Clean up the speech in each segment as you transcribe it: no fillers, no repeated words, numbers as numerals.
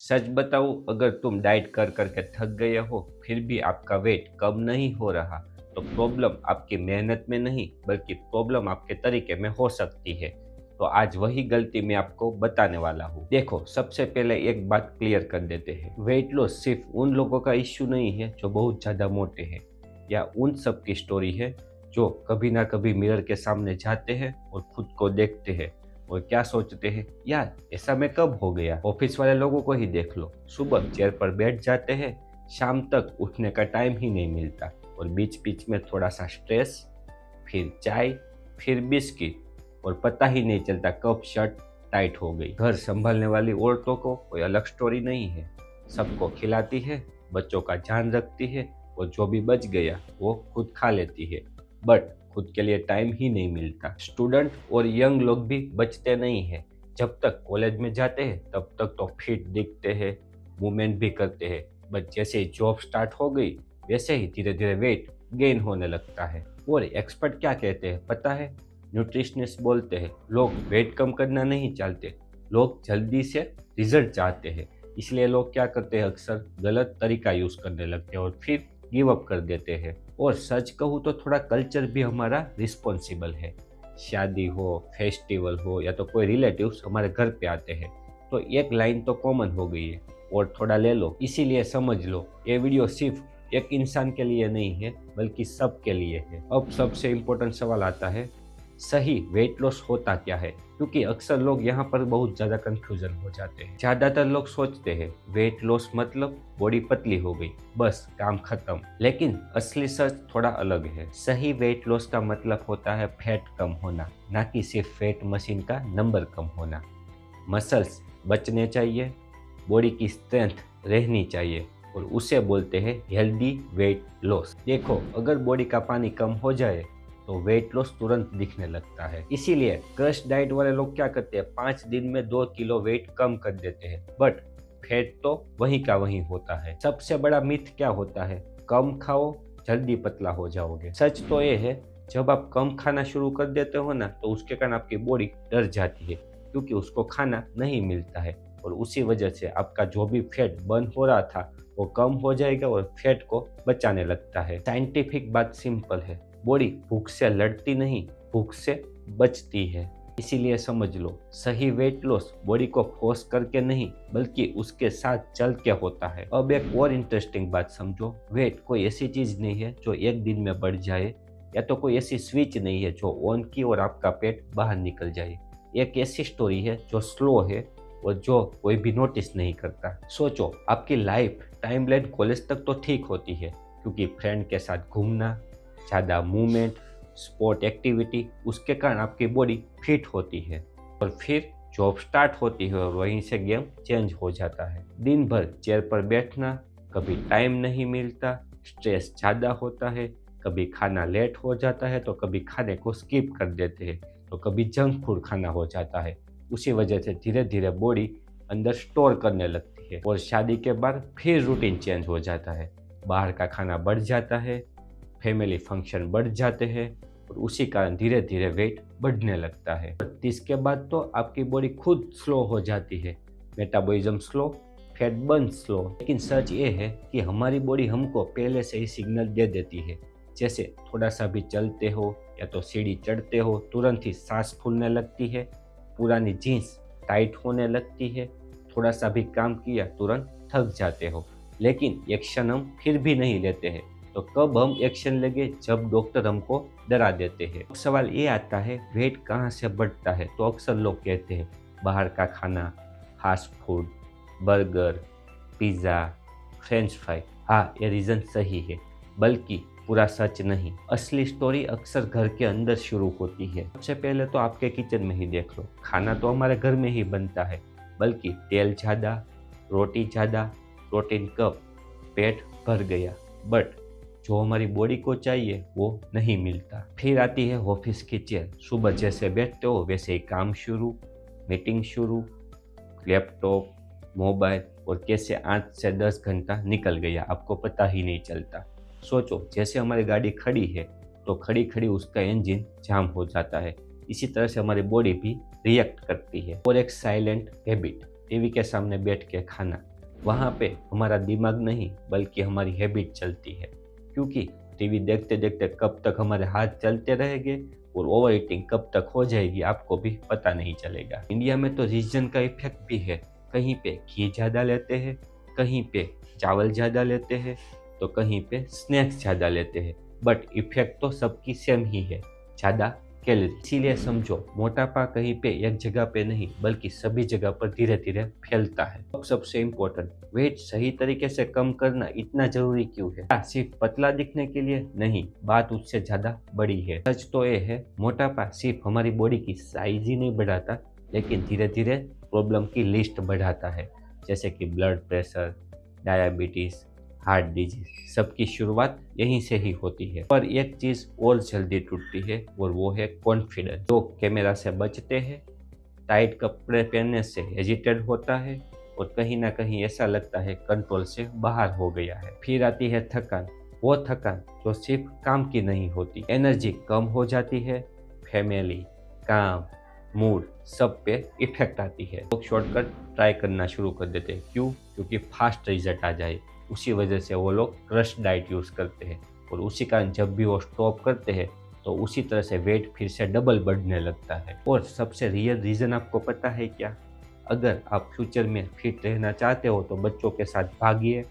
सच बताऊं, अगर तुम डाइट कर करके थक गए हो फिर भी आपका वेट कम नहीं हो रहा, तो प्रॉब्लम आपकी मेहनत में नहीं बल्कि प्रॉब्लम आपके तरीके में हो सकती है। तो आज वही गलती मैं आपको बताने वाला हूँ। देखो, सबसे पहले एक बात क्लियर कर देते हैं, वेट लॉस सिर्फ उन लोगों का इश्यू नहीं है जो बहुत ज़्यादा मोटे हैं, या उन सब की स्टोरी है जो कभी ना कभी मिरर के सामने जाते हैं और खुद को देखते हैं और क्या सोचते हैं, यार ऐसा मैं कब हो गया। ऑफिस वाले लोगों को ही देख लो, सुबह चेयर पर बैठ जाते हैं, शाम तक उठने का टाइम ही नहीं मिलता, और बीच बीच में थोड़ा सा स्ट्रेस, फिर चाय, फिर बिस्किट, और पता ही नहीं चलता कब शर्ट टाइट हो गई। घर संभालने वाली औरतों को कोई अलग स्टोरी नहीं है, सबको खिलाती है, बच्चों का ध्यान रखती है, और जो भी बच गया वो खुद खा लेती है, बट खुद के लिए टाइम ही नहीं मिलता। स्टूडेंट और यंग लोग भी बचते नहीं हैं, जब तक कॉलेज में जाते हैं तब तक तो फिट दिखते हैं, मूवमेंट भी करते हैं, बट जैसे ही जॉब स्टार्ट हो गई वैसे ही धीरे धीरे वेट गेन होने लगता है। और एक्सपर्ट क्या कहते हैं पता है? न्यूट्रिशनिस्ट बोलते हैं लोग वेट कम करना नहीं चाहते, लोग जल्दी से रिजल्ट चाहते हैं। इसलिए लोग क्या करते हैं, अक्सर गलत तरीका यूज करने लगते हैं और फिर गिव अप कर देते हैं। और सच कहूँ तो थोड़ा कल्चर भी हमारा रिस्पॉन्सिबल है। शादी हो, फेस्टिवल हो, या तो कोई रिलेटिव्स हमारे घर पे आते हैं तो एक लाइन तो कॉमन हो गई है, और थोड़ा ले लो। इसीलिए समझ लो, ये वीडियो सिर्फ एक इंसान के लिए नहीं है बल्कि सबके लिए है। अब सबसे इम्पोर्टेंट सवाल आता है, सही वेट लॉस होता क्या है? क्योंकि अक्सर लोग यहाँ पर बहुत ज़्यादा कंफ्यूजन हो जाते हैं। ज़्यादातर लोग सोचते हैं वेट लॉस मतलब बॉडी पतली हो गई, बस काम खत्म। लेकिन असली सच थोड़ा अलग है। सही वेट लॉस का मतलब होता है फैट कम होना, ना कि सिर्फ फैट मशीन का नंबर कम होना। मसल्स बचने चाहिए, बॉडी की स्ट्रेंथ रहनी चाहिए, और उसे बोलते हैं हेल्दी वेट लॉस। देखो, अगर बॉडी का पानी कम हो जाए तो वेट लॉस तुरंत दिखने लगता है। इसीलिए क्रश डाइट वाले लोग क्या करते हैं, 5 दिन में 2 किलो वेट कम कर देते हैं, बट फैट तो वहीं का वहीं होता है। सबसे बड़ा मिथ क्या होता है, कम खाओ जल्दी पतला हो जाओगे। सच तो ये है, जब आप कम खाना शुरू कर देते हो ना, तो उसके कारण आपकी बॉडी डर जाती है, क्योंकि उसको खाना नहीं मिलता है, और उसी वजह से आपका जो भी फैट बर्न हो रहा था वो कम हो जाएगा और फैट को बचाने लगता है। साइंटिफिक बात सिंपल है, बॉडी भूख से लड़ती नहीं, भूख से बचती है। इसीलिए समझ लो, सही वेट लॉस बॉडी को फोर्स करके नहीं बल्कि उसके साथ चल के होता है। अब एक और इंटरेस्टिंग बात समझो, वेट कोई ऐसी चीज नहीं है जो एक दिन में बढ़ जाए, या तो कोई ऐसी स्विच नहीं है जो ऑन की और आपका पेट बाहर निकल जाए। एक ऐसी स्टोरी है जो स्लो है और जो कोई भी नोटिस नहीं करता। सोचो, आपकी लाइफ टाइमलाइन कॉलेज तक तो ठीक होती है, क्योंकि फ्रेंड के साथ घूमना, ज़्यादा मूवमेंट, स्पोर्ट एक्टिविटी, उसके कारण आपकी बॉडी फिट होती है। और फिर जॉब स्टार्ट होती है और वहीं से गेम चेंज हो जाता है। दिन भर चेयर पर बैठना, कभी टाइम नहीं मिलता, स्ट्रेस ज़्यादा होता है, कभी खाना लेट हो जाता है तो कभी खाने को स्किप कर देते हैं, तो कभी जंक फूड खाना हो जाता है। उसी वजह से धीरे धीरे बॉडी अंदर स्टोर करने लगती है, और शादी के बाद फिर रूटीन चेंज हो जाता है। बाहर का खाना बढ़ जाता है, फैमिली फंक्शन बढ़ जाते हैं, और उसी कारण धीरे धीरे वेट बढ़ने लगता है। 30 के बाद तो आपकी बॉडी खुद स्लो हो जाती है, metabolism slow, fat burn slow. लेकिन सच ये है कि हमारी बॉडी हमको पहले से ही सिग्नल दे देती है। जैसे थोड़ा सा भी चलते हो या तो सीढ़ी चढ़ते हो, तुरंत ही सांस फूलने लगती है, पुरानी जीन्स टाइट होने लगती है, थोड़ा सा भी काम किया तुरंत थक जाते हो। लेकिन एक्शन हम फिर भी नहीं लेते हैं। तो कब हम एक्शन लेंगे? जब डॉक्टर हमको डरा देते हैं। सवाल ये आता है, वेट कहाँ से बढ़ता है? तो अक्सर लोग कहते हैं बाहर का खाना, fast food, burger, pizza, French fry. हाँ, ये रीज़न सही है, बल्कि पूरा सच नहीं। असली स्टोरी अक्सर घर के अंदर शुरू होती है। सबसे पहले तो आपके किचन में ही देख लो, खाना तो हमारे घर में ही बनता है, बल्कि तेल ज़्यादा, रोटी ज़्यादा, प्रोटीन कम, पेट भर गया, बट जो हमारी बॉडी को चाहिए वो नहीं मिलता। फिर आती है ऑफिस की चेयर, सुबह जैसे बैठते हो वैसे ही काम शुरू, मीटिंग शुरू, लैपटॉप, मोबाइल, और कैसे 8 से 10 घंटा निकल गया आपको पता ही नहीं चलता। सोचो, जैसे हमारी गाड़ी खड़ी है तो खड़ी खड़ी उसका इंजन जाम हो जाता है, इसी तरह से हमारी बॉडी भी रिएक्ट करती है। और एक साइलेंट हैबिट, टीवी के सामने बैठ के खाना, वहाँ पे हमारा दिमाग नहीं बल्कि हमारी हैबिट चलती है, क्योंकि टीवी देखते देखते कब तक हमारे हाथ चलते रहेंगे और ओवर ईटिंग कब तक हो जाएगी आपको भी पता नहीं चलेगा। इंडिया में तो रीजन का इफेक्ट भी है, कहीं पे घी ज़्यादा लेते हैं, कहीं पे चावल ज़्यादा लेते हैं, तो कहीं पे स्नैक्स ज़्यादा लेते हैं, बट इफेक्ट तो सबकी सेम ही है, ज़्यादा कैलोरी। इसीलिए समझो मोटापा कहीं पे एक जगह पे नहीं बल्कि सभी जगह पर धीरे धीरे फैलता है। अब सबसे इम्पोर्टेंट, वेट सही तरीके से कम करना इतना जरूरी क्यों है? क्या सिर्फ पतला दिखने के लिए? नहीं, बात उससे ज्यादा बड़ी है। सच तो ये है, मोटापा सिर्फ हमारी बॉडी की साइज ही नहीं बढ़ाता, लेकिन धीरे धीरे प्रॉब्लम की लिस्ट बढ़ाता है, जैसे कि blood pressure, diabetes, heart disease. सबकी शुरुआत यहीं से ही होती है। पर एक चीज और जल्दी टूटती है और वो है कॉन्फिडेंस। लोग कैमरा से बचते हैं, टाइट कपड़े पहनने से हेजिटेट होता है और कहीं ना कहीं ऐसा लगता है कंट्रोल से बाहर हो गया है। फिर आती है थकान, वो थकान जो सिर्फ काम की नहीं होती। एनर्जी कम हो जाती है, फैमिली, काम, मूड सब पे इफेक्ट आती है। लोग शॉर्टकट ट्राई करना शुरू कर देते हैं। क्यों? क्योंकि फास्ट रिजल्ट आ जाए। उसी वजह से वो लोग क्रश डाइट यूज़ करते हैं और उसी कारण जब भी वो स्टॉप करते हैं तो उसी तरह से वेट फिर से डबल बढ़ने लगता है। और सबसे रियल रीज़न आपको पता है क्या? अगर आप फ्यूचर में फिट रहना चाहते हो तो बच्चों के साथ भागिए,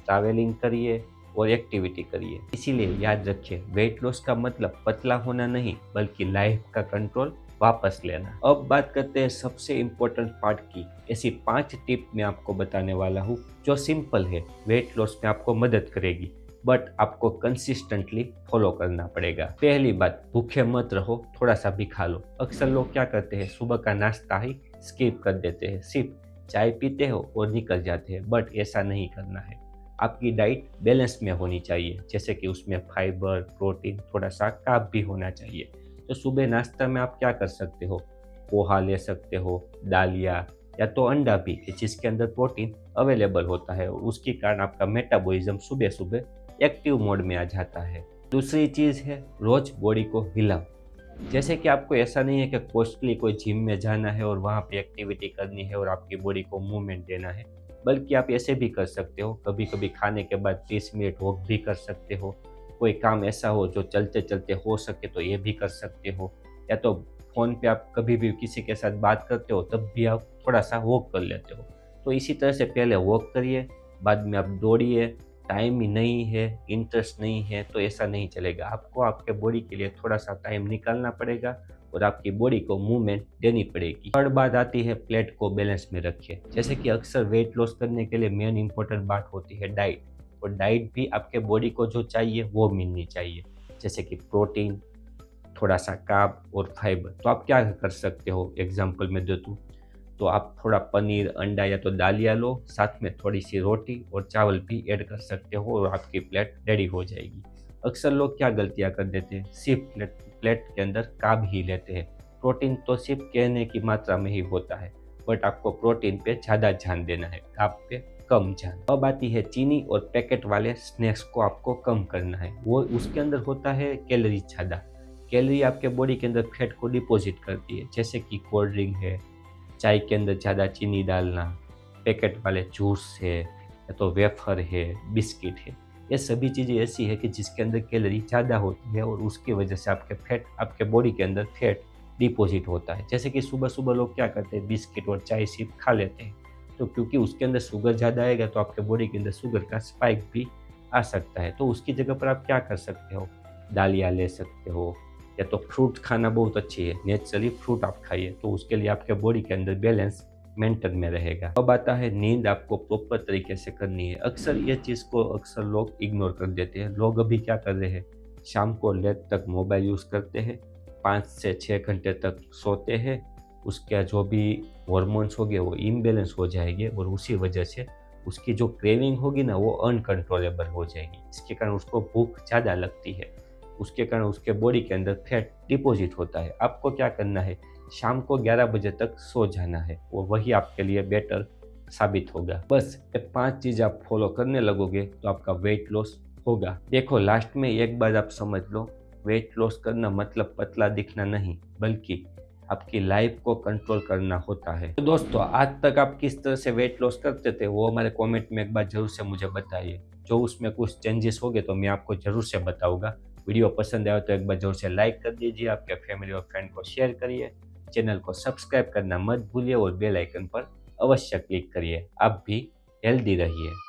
ट्रैवलिंग करिए और एक्टिविटी करिए। इसीलिए याद रखिए, वेट लॉस का मतलब पतला होना नहीं बल्कि लाइफ का कंट्रोल वापस लेना। अब बात करते हैं सबसे इम्पोर्टेंट पार्ट की। ऐसी 5 टिप मैं आपको बताने वाला हूँ जो सिंपल है, वेट लॉस में आपको मदद करेगी, बट आपको कंसिस्टेंटली फॉलो करना पड़ेगा। पहली बात, भूखे मत रहो, थोड़ा सा भी खा लो। अक्सर लोग क्या करते हैं, सुबह का नाश्ता ही स्किप कर देते हैं, सिर्फ चाय पीते हो और निकल जाते हैं, बट ऐसा नहीं करना है। आपकी डाइट बैलेंस में होनी चाहिए, जैसे कि उसमें फाइबर, प्रोटीन, थोड़ा सा कार्ब भी होना चाहिए। तो सुबह नाश्ता में आप क्या कर सकते हो, पोहा ले सकते हो, दालिया या तो अंडा भी, जिसके अंदर प्रोटीन अवेलेबल होता है और उसके कारण आपका मेटाबॉलिज्म सुबह सुबह एक्टिव मोड में आ जाता है। दूसरी चीज़ है, रोज बॉडी को हिलाओ। जैसे कि आपको ऐसा नहीं है कि कॉस्टली कोई जिम में जाना है और वहाँ पे एक्टिविटी करनी है और आपकी बॉडी को मूवमेंट देना है, बल्कि आप ऐसे भी कर सकते हो, कभी कभी खाने के बाद 30 मिनट वॉक भी कर सकते हो। कोई काम ऐसा हो जो चलते चलते हो सके तो ये भी कर सकते हो, या तो फ़ोन पे आप कभी भी किसी के साथ बात करते हो तब भी आप थोड़ा सा वॉक कर लेते हो। तो इसी तरह से पहले वॉक करिए, बाद में आप दौड़िए। टाइम ही नहीं है, इंटरेस्ट नहीं है तो ऐसा नहीं चलेगा। आपको आपके बॉडी के लिए थोड़ा सा टाइम निकालना पड़ेगा और आपकी बॉडी को मूवमेंट देनी पड़ेगी। थर्ड बात आती है, प्लेट को बैलेंस में रखिए। जैसे कि अक्सर वेट लॉस करने के लिए मेन इंपॉर्टेंट बात होती है डाइट, और डाइट भी आपके बॉडी को जो चाहिए वो मिलनी चाहिए, जैसे कि प्रोटीन, थोड़ा सा कार्ब और फाइबर। तो आप क्या कर सकते हो, एग्जांपल में दे दूँ तो आप थोड़ा पनीर, अंडा या तो दालिया लो, साथ में थोड़ी सी रोटी और चावल भी ऐड कर सकते हो और आपकी प्लेट रेडी हो जाएगी। अक्सर लोग क्या गलतियाँ कर देते हैं, सिर्फ प्लेट के अंदर कार्ब ही लेते हैं। प्रोटीन तो सिर्फ कहने की मात्रा में ही होता है, बट आपको प्रोटीन पे ज़्यादा ध्यान देना है, कार्ब पे कम ध्यान। अब आती है चीनी और पैकेट वाले स्नैक्स को आपको कम करना है। वो उसके अंदर होता है कैलोरी ज़्यादा। कैलोरी आपके बॉडी के अंदर फैट को डिपॉजिट करती है, जैसे कि कोल्ड ड्रिंक है, चाय के अंदर ज़्यादा चीनी डालना, पैकेट वाले जूस है या तो वेफर है, बिस्किट है। ये सभी चीज़ें ऐसी है कि जिसके अंदर कैलोरी ज़्यादा होती है और उसकी वजह से आपके बॉडी के अंदर फैट डिपॉजिट होता है। जैसे कि सुबह सुबह लोग क्या करते हैं, बिस्किट और चाय सिर्फ खा लेते हैं, तो क्योंकि उसके अंदर शुगर ज़्यादा आएगा तो आपके बॉडी के अंदर शुगर का स्पाइक भी आ सकता है। तो उसकी जगह पर आप क्या कर सकते हो, दालिया ले सकते हो, या तो फ्रूट खाना बहुत अच्छी है, नेचुरली फ्रूट आप खाइए, तो उसके लिए आपके बॉडी के अंदर बैलेंस मेंटेन में रहेगा। अब आता है नींद आपको प्रॉपर तरीके से करनी है। अक्सर ये चीज़ को अक्सर लोग इग्नोर कर देते हैं। लोग अभी क्या कर रहे हैं, शाम को लेट तक मोबाइल यूज़ करते हैं, 5 से 6 घंटे तक सोते हैं, उसके जो भी हॉर्मोन्स होंगे वो इम्बेलेंस हो जाएंगे और उसी वजह से उसकी जो क्रेविंग होगी ना वो अनकंट्रोलेबल हो जाएगी। इसके कारण उसको भूख ज़्यादा लगती है, उसके कारण उसके बॉडी के अंदर फैट डिपॉजिट होता है। आपको क्या करना है, शाम को 11 बजे तक सो जाना है और वही आपके लिए बेटर साबित होगा। बस ये 5 चीज़ आप फॉलो करने लगोगे तो आपका वेट लॉस होगा। देखो, लास्ट में एक बात आप समझ लो, वेट लॉस करना मतलब पतला दिखना नहीं, बल्कि आपकी लाइफ को कंट्रोल करना होता है। तो दोस्तों, आज तक आप किस तरह से वेट लॉस करते थे वो हमारे कमेंट में एक बार ज़रूर से मुझे बताइए। जो उसमें कुछ चेंजेस हो गए तो मैं आपको ज़रूर से बताऊँगा। वीडियो पसंद आया तो एक बार ज़रूर से लाइक कर दीजिए, आपके फैमिली और फ्रेंड को शेयर करिए, चैनल को सब्सक्राइब करना मत भूलिए और बेल आइकन पर अवश्य क्लिक करिए। आप भी हेल्दी रहिए।